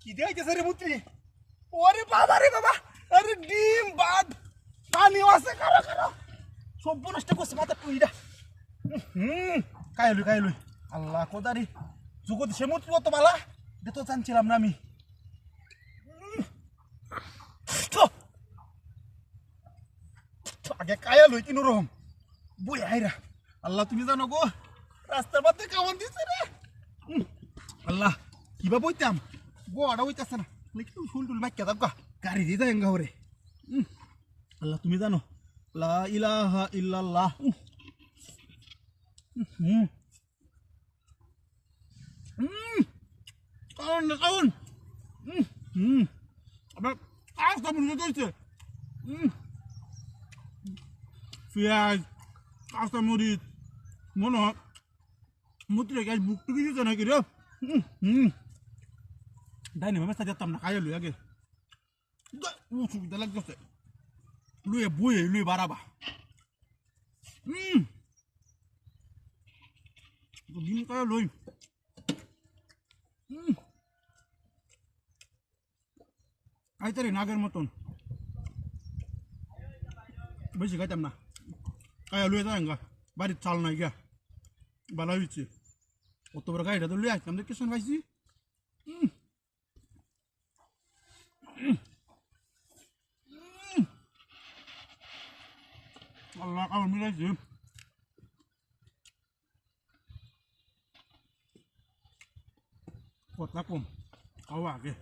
কি দেখাইতেছে রে মুত্রি? ওরে বাবা রে বাবা, আরে ডিম বাদ পানি আছে কারো কারো সব নষ্ট করছে মাথা টুইটা। কাইলুই আল্লাহ কোদারি জগৎ সে মুত্রি কত বালা, এটা তো জানছিলাম না আমি। আগে কায়ালুই কিনো রকম বই হাইরা। আল্লাহ তুমি জানো গো, রাস্তার মধ্যে কেমন দিচ্ছে রে। আল্লাহ কিবা বইতাম গোয়াটা বইতেছে না, ফুল টুল মাইকা দাও গাড়ি দিয়ে যায় গাওরে। আল্লাহ তুমি জানো, লা ইলাহা ইল্লাল্লাহ। কারণ আবার আস্তা মনে চলছে। পেঁয়াজ কাঁচা মরিচ মনে হয় মুত্রে গাছ বুক টুকি দিতে নাকি রে। ডাইনি মামা সাথে যেতাম না, খাইয়া লুই আগে সুবিধা লাগতেছে। লুয়ে বইয়ে লুই বাড়াবা দিন খাইয়া লই। খাইতারি নাগের মতন বেশি খাইতাম না, খাইয়া লুয়ে যায় গা। বাড়ির চাল নাই গা, ভালো হয়েছে। অত বড় গাড়িটা তো লুয়ে আসতাম, দেখতে পাইছি। আল্লাহ কারণ মিলাইছে। কথা কম খাওয়া আগে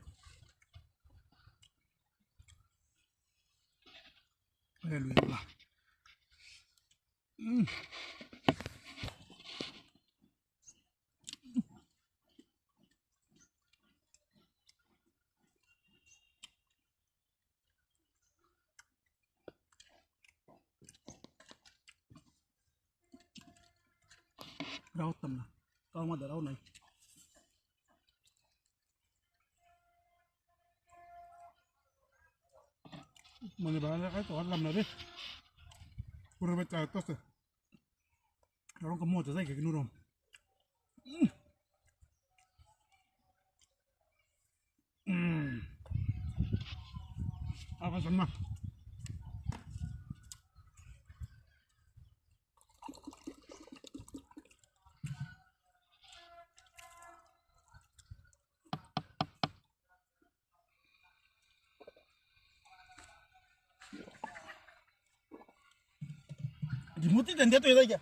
রাহতাম না, তাও আমাদের রাও নাই। মানে ভালো তো হারলাম না রে, পুরো বেচা হচ্ছে কারণ মজা যায় কিন্তু রম। আবার না Dimuti dan dia tuh ya.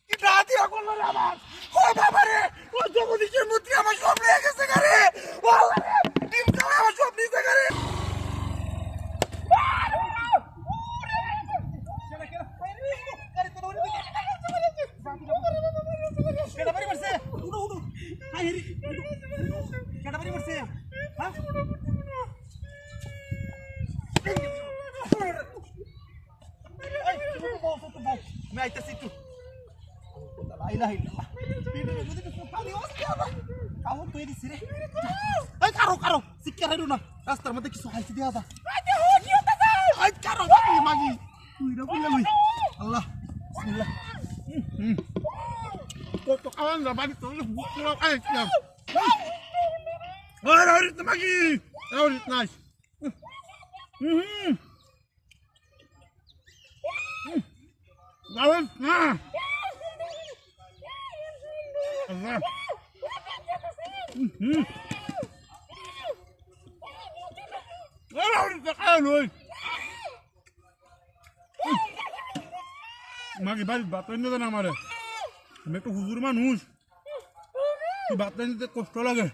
Kita hati aku ngelamat. Oh bapak re, oh jangan dimuti sama suami lagi sekarang. Wah, dim kau sama suami sekarang. Kenapa ini bersih? Udah. Akhir. Kenapa ini bersih? Hah? मैं आइता सी तू लाइला हिला पीने में मुझे तो पानी हो गया बा काऊ तो ये सिरे ए करो सिक्के रे ना रास्ता में किसो हाल से दिया था आते हो नहीं होता था आज करो बाकी मागी तू रे बोल अल्लाह बिस्मिल्लाह तो kawan enggak balik tuh pulau aja siap harus magi harus nice Lawan, nah, Allah, lawan sekarang, magi balik baterai itu nama dia, mereka huzur manus, tu baterai itu kosong lagi,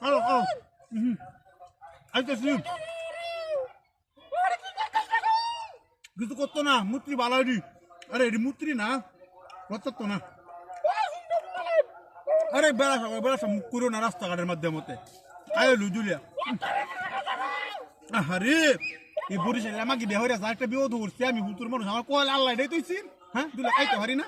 Halo. Ayo sih. Gitu kota na, mutri baladi. Are di mutri na, kota to na. Are belas mukuro na rasta kadar madya mote. Ayo lu Julia. Hari, এই বরিশালে আমাকে বিয়ে হয়ে একটা বিয়ে ধরছে আমি হুতুর মানুষ আমার কল আল্লাহ এটাই তুইছিন হ্যাঁ দুলে খাইতে পারি না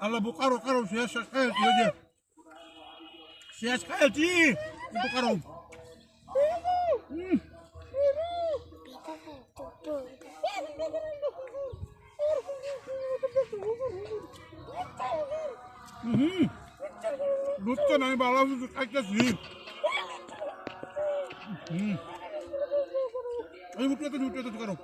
আল্লাহ কারো কারো শেষ খাইছি যে শেষ খাইছি কিন্তু কারো বুঝছো না আমি ভালো খাইতেছি এই উঠে তো করো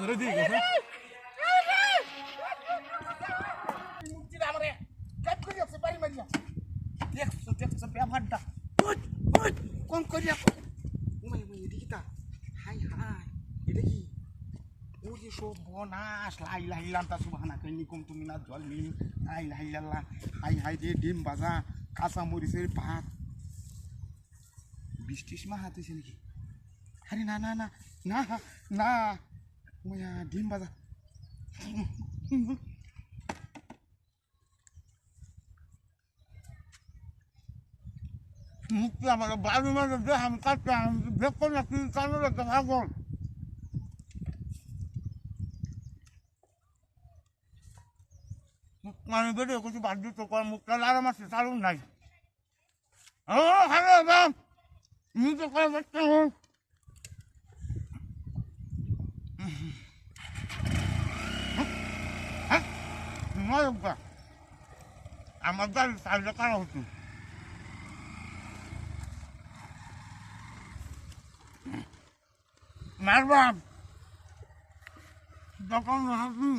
Ready, দেখছো ব্যাপারটা কোন করিয়া এদিকে তা হাই হাই এটা কি ওরে সব বনাস লাই লাইলাম তা সুবহানা কাইনি কম তুমি না জল নি লাই লাইলাল্লাহ হাই হাই রে ডিম ভাজা কাঁচা মরিচের ভাত বৃষ্টির মা হাত হয়েছে নাকি আরে না না না না না ডিম ভাজা মুক্তি আমার বাড়ি মাঝে দেখাম কাটতাম দেখো না কি কারণে একটা ভাগল মানে বেরিয়ে কিছু বাদ দিত মুখটা লাগাম আছে চালু নাই ও ভালো বাম নিজে করে বাচ্চা হোক আমার গাড়ি সাইডে কারা হতো মারবাম দোকান হাসি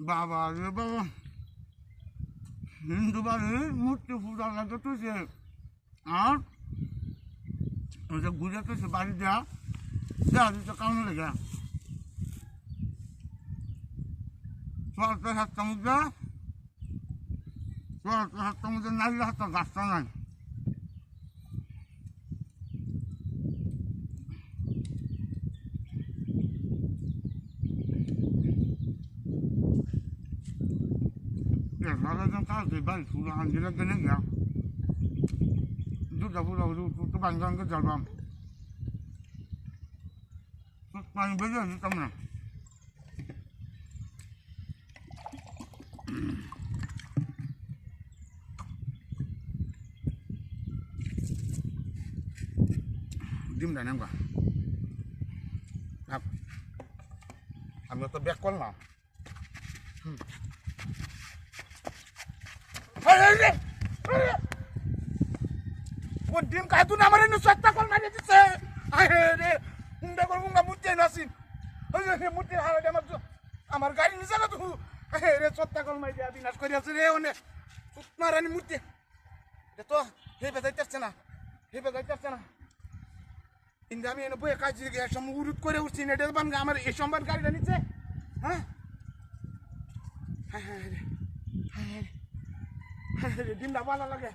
বাবা রে বাবা হিন্দু বাড়ির মূর্তি পূজা লাগতেছে আর ঘুরেতেছে বাড়ি দেওয়া দেওয়া দিতে কারণ লেগে হাতটা মধ্যে নারীর হাতটা গাছটা নাই বাড়ি ফুল আনজিলে গেলে গিয়া দুটা ফুল তো বাঙ্গাঙ্গে জ্বালবাম পানি বেরিয়ে দিতাম না ডিম দেয় না আমি তো ব্যাক করলাম ও ডিম খাই তুই আমার সত্তা কল মারিয়ে দিচ্ছে রে মুন্ডা কর মুন্ডা মুচ্ছে নাসিন মুচ্ছে হারাতে আমার গাড়ি নিচে না তুই রে সত্তা কল মারিয়ে বিনাশ করিয়াছে রে ওনে মারানি মুচ্ছে তো হেবে যাইতেছে না কিন্তু আমি এনে বইয়ে কাজ উরুদ করে উঠছি না এটা আমার এই সম্বার গাড়িটা নিচ্ছে হ্যাঁ হ্যাঁ হ্যাঁ হ্যাঁ ডিমটা ভালো লাগে